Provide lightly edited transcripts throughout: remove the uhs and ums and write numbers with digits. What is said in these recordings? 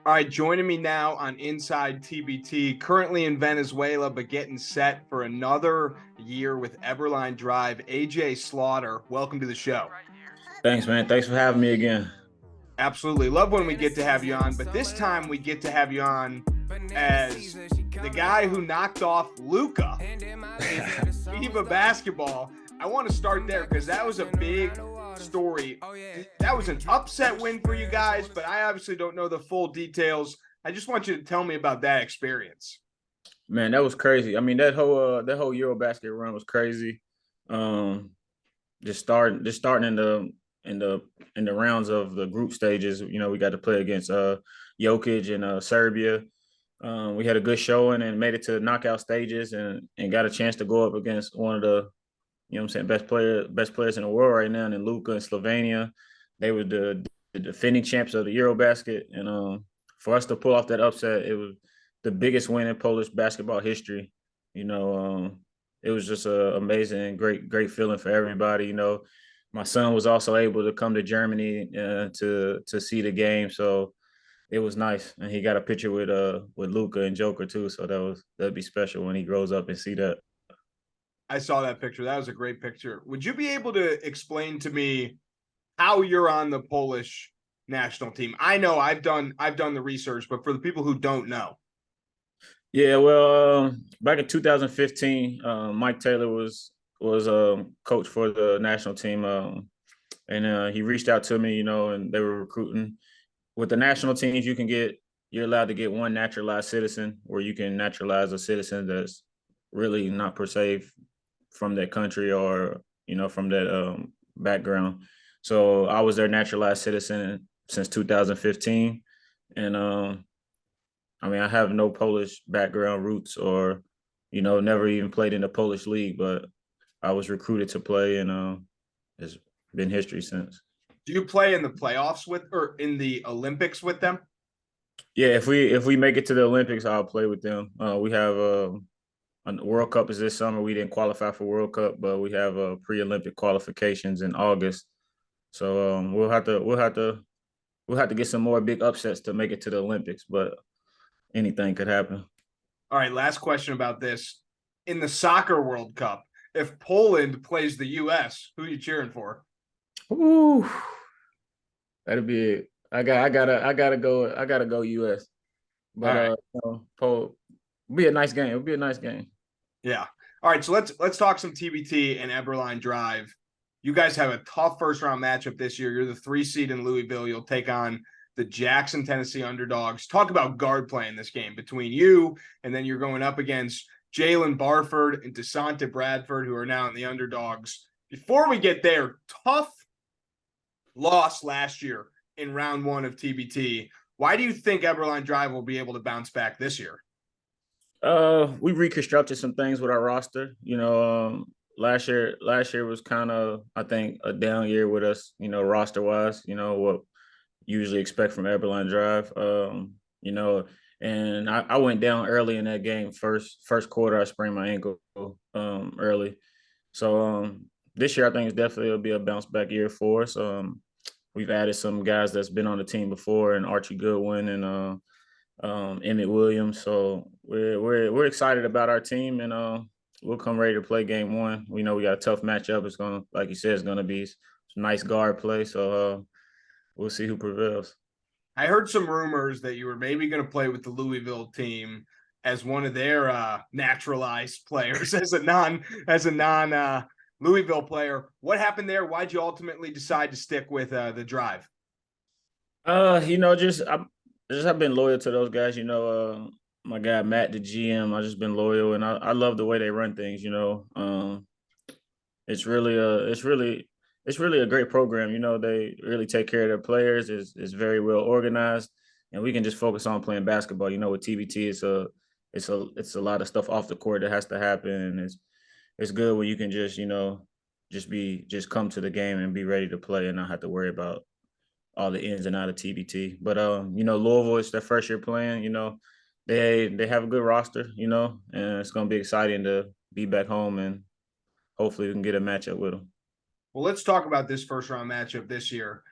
All right, joining me now on Inside TBT, currently in Venezuela, but getting set for another year with Eberlein Drive. AJ Slaughter, welcome to the show. Thanks, man. Thanks for having me again. Absolutely. Love when we get to have you on, but this time we get to have you on as the guy who knocked off LUKA in FIBA basketball. I want to start there because that was a big story. That was an upset win for you guys, but I obviously don't know the full details. I just want you to tell me about that experience. Man, that was crazy. I mean, that whole Eurobasket run was crazy. Um, just starting in the rounds of the group stages. We got to play against Jokic and Serbia. We had a good showing and made it to the knockout stages and got a chance to go up against one of the what I'm saying, best players in the world right now, and LUKA in Slovenia. They were the defending champs of the Eurobasket, and for us to pull off that upset, it was the biggest win in Polish basketball history. You know, it was just an amazing, great feeling for everybody. My son was also able to come to Germany to see the game, so it was nice, and he got a picture with LUKA and Joker too. So that'd be special when he grows up and see that. I saw that picture. That was a great picture. Would you be able to explain to me how you're on the Polish national team? I know I've done the research, but for the people who don't know. Yeah, well, back in 2015, Mike Taylor was coach for the national team, and he reached out to me, and they were recruiting. With the national teams, you're allowed to get one naturalized citizen, where you can naturalize a citizen that's really not per se from that country or from that background. So I was their naturalized citizen since 2015, and I mean, I have no Polish background roots or, never even played in the Polish league, but I was recruited to play, and it's been history since. Do you play in the playoffs with or in the Olympics with them? Yeah, if we make it to the Olympics, I'll play with them. We have a World Cup is this summer. We didn't qualify for World Cup, but we have pre-Olympic qualifications in August. So we'll have to get some more big upsets to make it to the Olympics, but anything could happen. All right, last question about this. In the soccer World Cup, if Poland plays the US, who are you cheering for? Ooh, that'll be it. I gotta go US. All But right. It'll be a nice game. It'll be a nice game. Yeah. All right, so let's talk some TBT and Eberlein Drive. You guys have a tough first round matchup this year. You're the 3 seed in Louisville. You'll take on the Jackson, Tennessee underdogs. Talk about guard play in this game between you, and then you're going up against Jalen Barford and DeSante Bradford, who are now in the underdogs. Before we get there, tough loss last year in round 1 of TBT. Why do you think Eberlein Drive will be able to bounce back this year? We reconstructed some things with our roster. Last year was kind of, I think, a down year with us. Roster wise. What you usually expect from Eberlein Drive. And I went down early in that game. First quarter, I sprained my ankle early. So this year, I think it's definitely will be a bounce back year for us. We've added some guys that's been on the team before, and Archie Goodwin and Emmett Williams. So we're excited about our team, and we'll come ready to play game one. We know we got a tough matchup. It's gonna, like you said, it's gonna be some nice guard play. So we'll see who prevails. I heard some rumors that you were maybe going to play with the Louisville team as one of their naturalized players, as a non Louisville player. What happened there? Why'd you ultimately decide to stick with the Drive? I've been loyal to those guys. My guy Matt, the GM. I just been loyal, and I love the way they run things. It's really a great program. They really take care of their players. It's very well organized, and we can just focus on playing basketball. With TBT, it's a lot of stuff off the court that has to happen, and it's good when you can just come to the game and be ready to play and not have to worry about all the ins and out of TBT. But Louisville is their first year playing. They have a good roster. And it's gonna be exciting to be back home, and hopefully we can get a matchup with them. Well, let's talk about this first round matchup this year.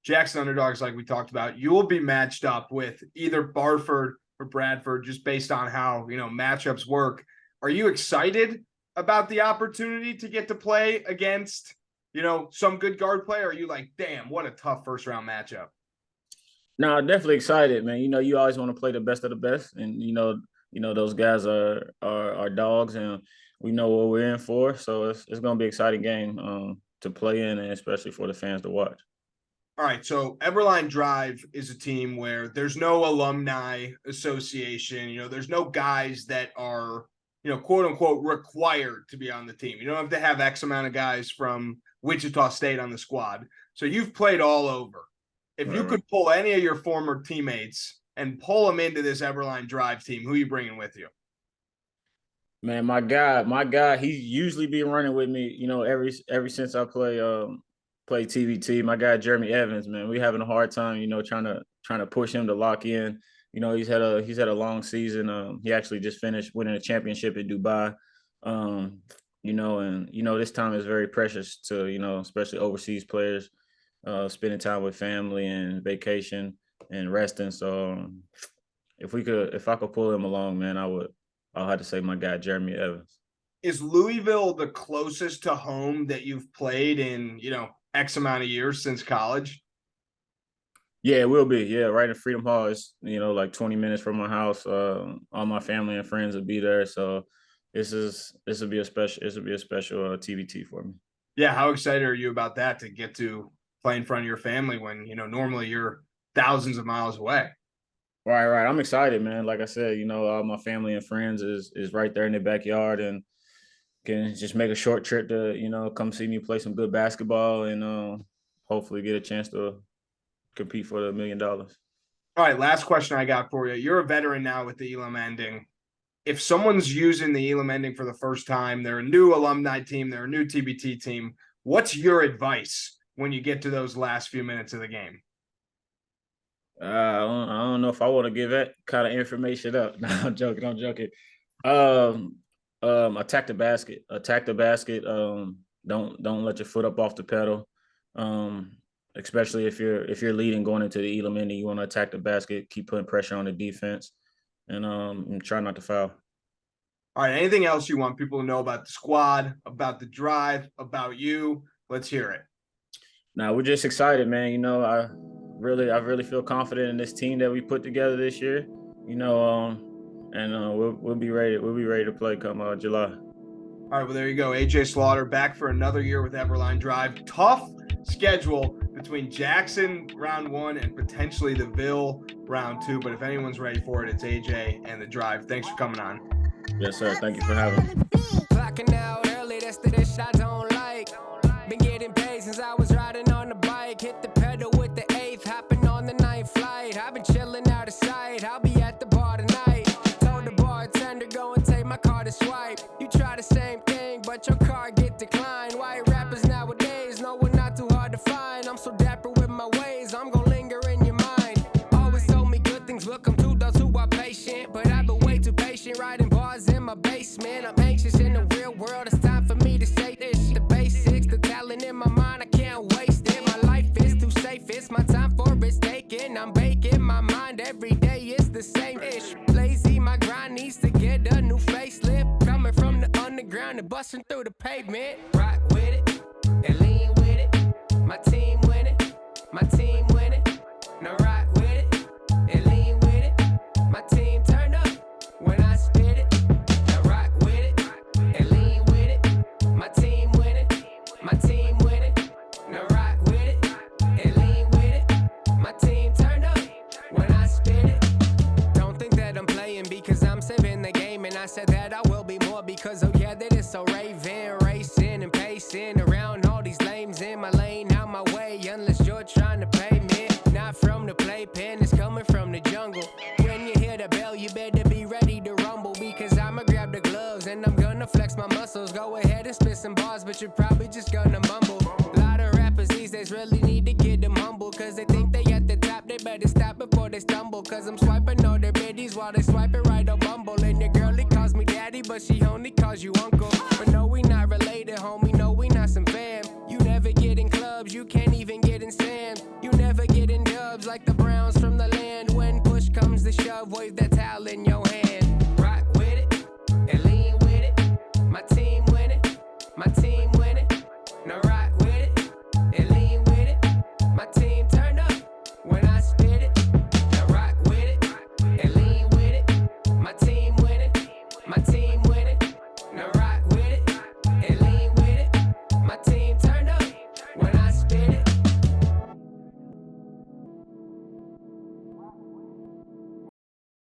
Jackson underdogs, like we talked about, you will be matched up with either Barford or Bradford, just based on how, matchups work. Are you excited about the opportunity to get to play against, some good guard play? Or are you like, damn, what a tough first round matchup? No, definitely excited, man. You always want to play the best of the best, and those guys are dogs, and we know what we're in for. So it's going to be an exciting game to play in, and especially for the fans to watch. All right, so Eberlein Drive is a team where there's no alumni association. There's no guys that are, quote unquote, required to be on the team. You don't have to have X amount of guys from Wichita State on the squad. So you've played all over. If you could pull any of your former teammates and pull them into this Eberlein Drive team, who are you bringing with you? Man, my guy, he usually be running with me, ever since I play TBT. My guy Jeremy Evans, man, we having a hard time, trying to push him to lock in. He's had a long season. He actually just finished winning a championship in Dubai. This time is very precious to, especially overseas players, spending time with family and vacation and resting. So if I could pull him along, man, I'll have to say my guy Jeremy Evans. Is Louisville the closest to home that you've played in, X amount of years since college? Yeah, it will be. Yeah, right in Freedom Hall. It's, like 20 minutes from my house. All my family and friends will be there. So this will be a special TBT for me. Yeah, how excited are you about that, to get to play in front of your family when, normally you're thousands of miles away? Right. I'm excited, man. Like I said, all my family and friends is right there in the backyard, and can just make a short trip to, come see me play some good basketball, and hopefully get a chance to compete for the $1 million. All right, last question I got for you. You're a veteran now with the Elam ending. If someone's using the Elam ending for the first time, they're a new alumni team, they're a new TBT team, what's your advice when you get to those last few minutes of the game? I don't know if I want to give that kind of information up. No, I'm joking. Attack the basket. Don't let your foot up off the pedal. Especially if you're leading going into the Elam ending, you want to attack the basket, keep putting pressure on the defense, and try not to foul. All right. Anything else you want people to know about the squad, about the drive, about you? Let's hear it. Now, we're just excited, man. I really feel confident in this team that we put together this year. We'll be ready. We'll be ready to play come July. All right. Well, there you go. AJ Slaughter back for another year with Eberlein Drive. Tough schedule between Jackson round 1 and potentially the Ville round 2. But if anyone's ready for it, it's AJ and the Drive. Thanks for coming on. Yes, sir. Thank you for having me. Clocking out early, that's the dish I don't like. Been getting paid since I was riding on the bike. Hit the pedal with the 8th, hopping on the 9th flight. I've been chilling out of sight, I'll be at the bar tonight. Told the bartender, go and take my card to swipe. You try the same thing, but your card get declined. White rappers nowadays, no, we're not too hard to find. I'm so dapper with my ways, I'm gonna linger in your mind. Always told me good things will come to those who are patient, but I've been way too patient, writing bars in my basement. I'm anxious in the real world, it's time for me to say this. The basics, the talent in my mind, I can't waste it. My life is too safe, it's my time for risk taking. I'm baking my mind, every day is the same ish. Lazy, my grind needs to get a new facelift. Coming from the underground and busting through the pavement. Rock with it, and lean with it. My team win it, my team win it. Now rock with it, and lean with it. My team turn up when I spit it. Now rock with it, and lean with it. My team win it, my team win it. Now rock with it, and lean with it. My team turn up when I spit it. Don't think that I'm playing because I'm saving the game, and I said that I will be more because oh yeah, that is so raving, racing and pacing around all these lanes in my lane, out my way, unless you're trying to pay me. Not from the playpen, it's coming from the jungle. When you hear the bell, you better be ready to rumble because I'ma grab the gloves and I'm gonna flex my muscles. Go ahead and spit some bars, but you're probably just gonna mumble. A lot of rappers these days really need to get them humble because they think they at the top, they better stop before they stumble. Cause I'm swiping all their biddies while they swiping right on Bumble. And your girlie calls me daddy, but she only calls you uncle. But no, we not related, homie, no, we not some fam. You never get in clubs, you can't even get in Sam. You never never getting dubs like the Browns from the land. When push comes to shove, wave that towel in